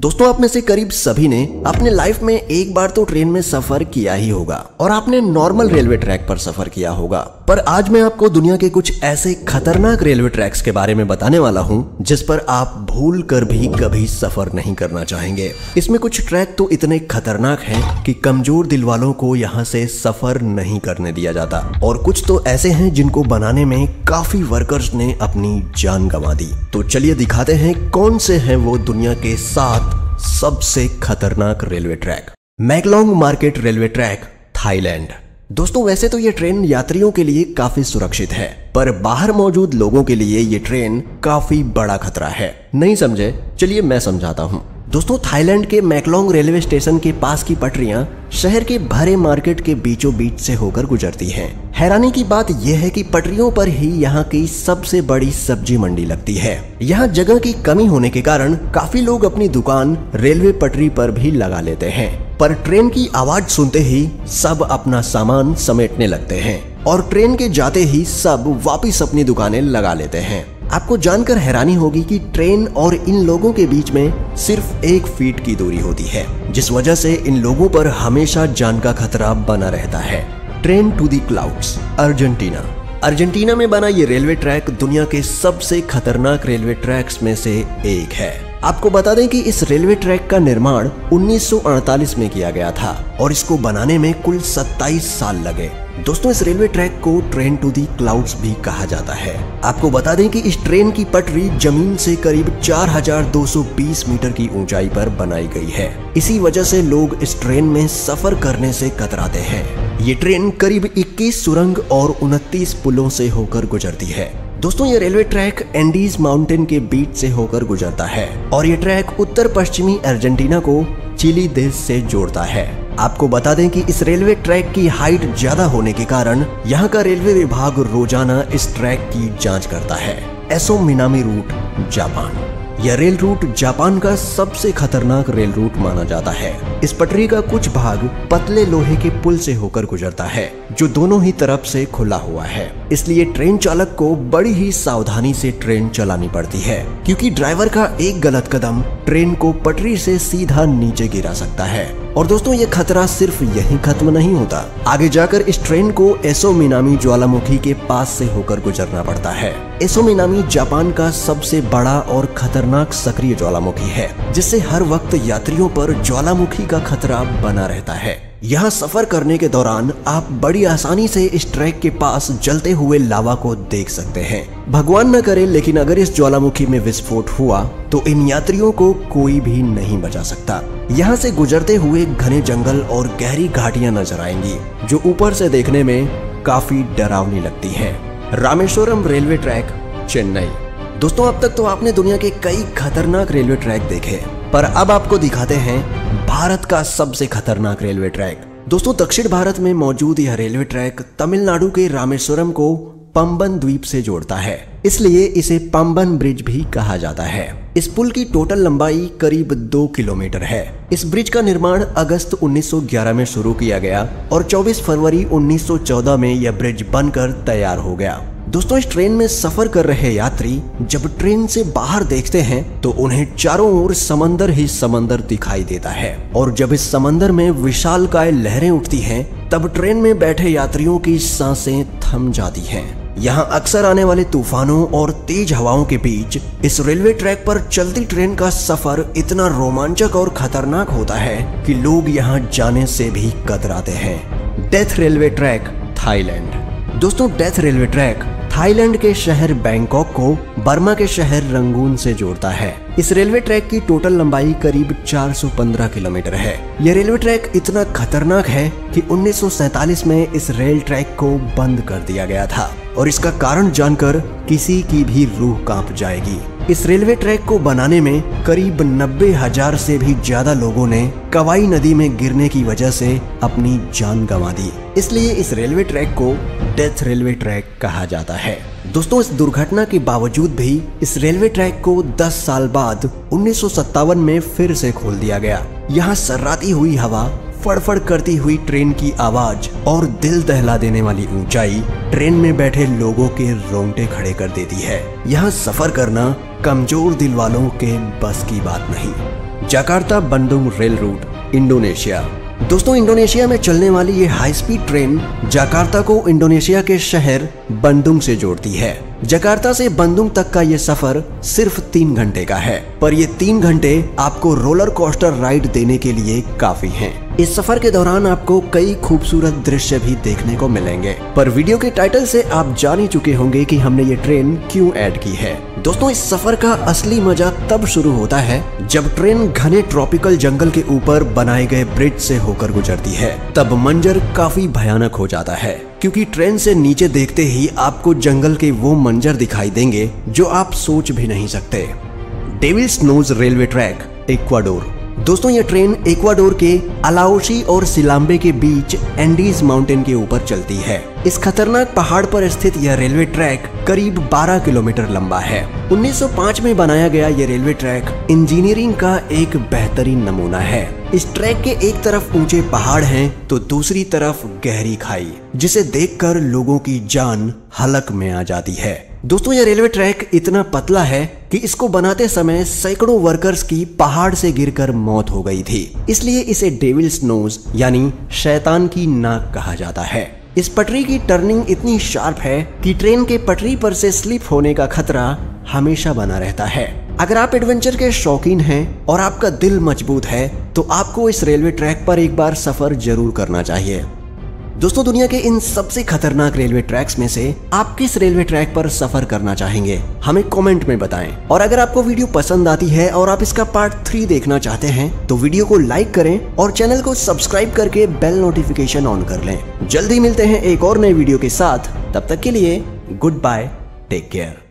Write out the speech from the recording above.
दोस्तों आप में से करीब सभी ने अपने लाइफ में एक बार तो ट्रेन में सफर किया ही होगा और आपने नॉर्मल रेलवे ट्रैक पर सफर किया होगा। पर आज मैं आपको दुनिया के कुछ ऐसे खतरनाक रेलवे ट्रैक्स के बारे में बताने वाला हूँ जिस पर आप भूल कर भी कभी सफर नहीं करना चाहेंगे। इसमें कुछ ट्रैक तो इतने खतरनाक हैं कि कमजोर दिल वालों को यहाँ से सफर नहीं करने दिया जाता, और कुछ तो ऐसे हैं जिनको बनाने में काफी वर्कर्स ने अपनी जान गंवा दी। तो चलिए दिखाते हैं कौन से हैं वो दुनिया के 7 सबसे खतरनाक railway track. Maeklong market railway track, Thailand. दोस्तों वैसे तो ये ट्रेन यात्रियों के लिए काफी सुरक्षित है, पर बाहर मौजूद लोगों के लिए ये ट्रेन काफी बड़ा खतरा है। नहीं समझे? चलिए मैं समझाता हूँ। दोस्तों थाईलैंड के मैकलोंग रेलवे स्टेशन के पास की पटरियां शहर के भरे मार्केट के बीचों बीच से होकर गुजरती हैं। हैरानी की बात यह है कि पटरियों पर ही यहाँ की सबसे बड़ी सब्जी मंडी लगती है। यहाँ जगह की कमी होने के कारण काफी लोग अपनी दुकान रेलवे पटरी पर भी लगा लेते हैं, पर ट्रेन की आवाज सुनते ही सब अपना सामान समेटने लगते हैं और ट्रेन के जाते ही सब वापिस अपनी दुकानें लगा लेते हैं। आपको जानकर हैरानी होगी कि ट्रेन और इन लोगों के बीच में सिर्फ 1 फीट की दूरी होती है, जिस वजह से इन लोगों पर हमेशा जान का खतरा बना रहता है। Train to the clouds, Argentina. Argentina में बना ये रेलवे ट्रैक दुनिया के सबसे खतरनाक रेलवे ट्रैक्स में से एक है। आपको बता दें कि इस रेलवे ट्रैक का निर्माण 1948 में किया गया था और इसको बनाने में कुल 27 साल लगे। दोस्तों इस रेलवे ट्रैक को ट्रेन टू दी क्लाउड्स भी कहा जाता है। आपको बता दें कि इस ट्रेन की पटरी जमीन से करीब 4220 मीटर की ऊंचाई पर बनाई गई है। इसी वजह से लोग इस ट्रेन में सफर करने से कतराते हैं। ये ट्रेन करीब 21 सुरंग और 29 पुलों से होकर गुजरती है। दोस्तों ये रेलवे ट्रैक एंडीज माउंटेन के बीच से होकर गुजरता है और ये ट्रैक उत्तर पश्चिमी अर्जेंटीना को चिली देश से जोड़ता है। आपको बता दें कि इस रेलवे ट्रैक की हाइट ज्यादा होने के कारण यहाँ का रेलवे विभाग रोजाना इस ट्रैक की जांच करता है। Aso Minami route, Japan. यह रेल रूट जापान का सबसे खतरनाक रेल रूट माना जाता है। इस पटरी का कुछ भाग पतले लोहे के पुल से होकर गुजरता है जो दोनों ही तरफ से खुला हुआ है, इसलिए ट्रेन चालक को बड़ी ही सावधानी से ट्रेन चलानी पड़ती है, क्योंकि ड्राइवर का एक गलत कदम ट्रेन को पटरी से सीधा नीचे गिरा सकता है। और दोस्तों ये खतरा सिर्फ यहीं खत्म नहीं होता, आगे जाकर इस ट्रेन को एसो मिनामी ज्वालामुखी के पास से होकर गुजरना पड़ता है। एसो मिनामी जापान का सबसे बड़ा और खतरनाक सक्रिय ज्वालामुखी है, जिससे हर वक्त यात्रियों पर ज्वालामुखी का खतरा बना रहता है। यहाँ सफर करने के दौरान आप बड़ी आसानी से इस ट्रैक के पास जलते हुए लावा को देख सकते हैं। भगवान न करे लेकिन अगर इस ज्वालामुखी में विस्फोट हुआ तो इन यात्रियों को कोई भी नहीं बचा सकता। यहाँ से गुजरते हुए घने जंगल और गहरी घाटियां नजर आएंगी जो ऊपर से देखने में काफी डरावनी लगती हैं। Rameswaram railway track, Chennai. दोस्तों अब तक तो आपने दुनिया के कई खतरनाक रेलवे ट्रैक देखे, पर अब आपको दिखाते हैं भारत का सबसे खतरनाक रेलवे ट्रैक। दोस्तों दक्षिण भारत में मौजूद यह रेलवे ट्रैक तमिलनाडु के रामेश्वरम को पंबन द्वीप से जोड़ता है, इसलिए इसे पंबन ब्रिज भी कहा जाता है। इस पुल की टोटल लंबाई करीब 2 किलोमीटर है। इस ब्रिज का निर्माण अगस्त 1911 में शुरू किया गया और 24 फरवरी 1914 में यह ब्रिज बनकर तैयार हो गया। दोस्तों इस ट्रेन में सफर कर रहे यात्री जब ट्रेन से बाहर देखते हैं तो उन्हें चारों ओर समंदर ही समंदर दिखाई देता है, और जब इस समंदर में विशालकाय लहरें उठती हैं तब ट्रेन में बैठे यात्रियों की सांसें थम जाती हैं। यहाँ अक्सर आने वाले तूफानों और तेज हवाओं के बीच इस रेलवे ट्रैक पर चलती ट्रेन का सफर इतना रोमांचक और खतरनाक होता है कि लोग यहाँ जाने से भी कतराते हैं। Death railway track, Thailand. दोस्तों डेथ रेलवे ट्रैक थाईलैंड के शहर बैंकॉक को बर्मा के शहर रंगून से जोड़ता है। इस रेलवे ट्रैक की टोटल लंबाई करीब 415 किलोमीटर है। यह रेलवे ट्रैक इतना खतरनाक है कि 1947 में इस रेल ट्रैक को बंद कर दिया गया था, और इसका कारण जानकर किसी की भी रूह कांप जाएगी। इस रेलवे ट्रैक को बनाने में करीब 90,000 से भी ज्यादा लोगों ने कवाई नदी में गिरने की वजह से अपनी जान गंवा दी, इसलिए इस रेलवे ट्रैक को डेथ रेलवे ट्रैक कहा जाता है। दोस्तों इस दुर्घटना के बावजूद भी इस रेलवे ट्रैक को 10 साल बाद 1957 में फिर से खोल दिया गया। यहाँ सर्राती हुई हवा, फड़फड़ करती हुई ट्रेन की आवाज और दिल दहला देने वाली ऊंचाई ट्रेन में बैठे लोगों के रोंगटे खड़े कर देती है। यहाँ सफर करना कमजोर दिल वालों के बस की बात नहीं। Jakarta Bandung rail route, Indonesia. दोस्तों, इंडोनेशिया में चलने वाली ये हाई स्पीड ट्रेन जकार्ता को इंडोनेशिया के शहर बंदुंग से जोड़ती है। जकार्ता से बंदुंग तक का ये सफर सिर्फ 3 घंटे का है, पर ये 3 घंटे आपको रोलर कोस्टर राइड देने के लिए काफी हैं। इस सफर के दौरान आपको कई खूबसूरत दृश्य भी देखने को मिलेंगे, पर वीडियो के टाइटल से आप जान ही चुके होंगे कि हमने ये ट्रेन क्यों ऐड की है। दोस्तों, इस सफर का असली मजा तब शुरू होता है जब ट्रेन घने ट्रॉपिकल जंगल के ऊपर बनाए गए ब्रिज से होकर गुजरती है। तब मंजर काफी भयानक हो जाता है, क्योंकि ट्रेन से नीचे देखते ही आपको जंगल के वो मंजर दिखाई देंगे जो आप सोच भी नहीं सकते। Devil's nose railway track, Ecuador. दोस्तों, यह ट्रेन इक्वाडोर के अलाउशी और सिलाम्बे के बीच एंडीज माउंटेन के ऊपर चलती है। इस खतरनाक पहाड़ पर स्थित यह रेलवे ट्रैक करीब 12 किलोमीटर लंबा है। 1905 में बनाया गया यह रेलवे ट्रैक इंजीनियरिंग का एक बेहतरीन नमूना है। इस ट्रैक के एक तरफ ऊंचे पहाड़ हैं तो दूसरी तरफ गहरी खाई, जिसे देखकर लोगों की जान हलक में आ जाती है। दोस्तों, यह रेलवे ट्रैक इतना पतला है कि इसको बनाते समय सैकड़ों वर्कर्स की पहाड़ से गिरकर मौत हो गई थी। इसलिए इसे डेविल्स नोज यानी शैतान की नाक कहा जाता है। इस पटरी की टर्निंग इतनी शार्प है कि ट्रेन के पटरी पर से स्लिप होने का खतरा हमेशा बना रहता है। अगर आप एडवेंचर के शौकीन हैं और आपका दिल मजबूत है तो आपको इस रेलवे ट्रैक पर एक बार सफर जरूर करना चाहिए। दोस्तों, दुनिया के इन सबसे खतरनाक रेलवे ट्रैक्स में से आप किस रेलवे ट्रैक पर सफर करना चाहेंगे, हमें कमेंट में बताएं। और अगर आपको वीडियो पसंद आती है और आप इसका पार्ट 3 देखना चाहते हैं तो वीडियो को लाइक करें और चैनल को सब्सक्राइब करके बेल नोटिफिकेशन ऑन कर लें। जल्दी मिलते हैं एक और नए वीडियो के साथ, तब तक के लिए गुड बाय, टेक केयर।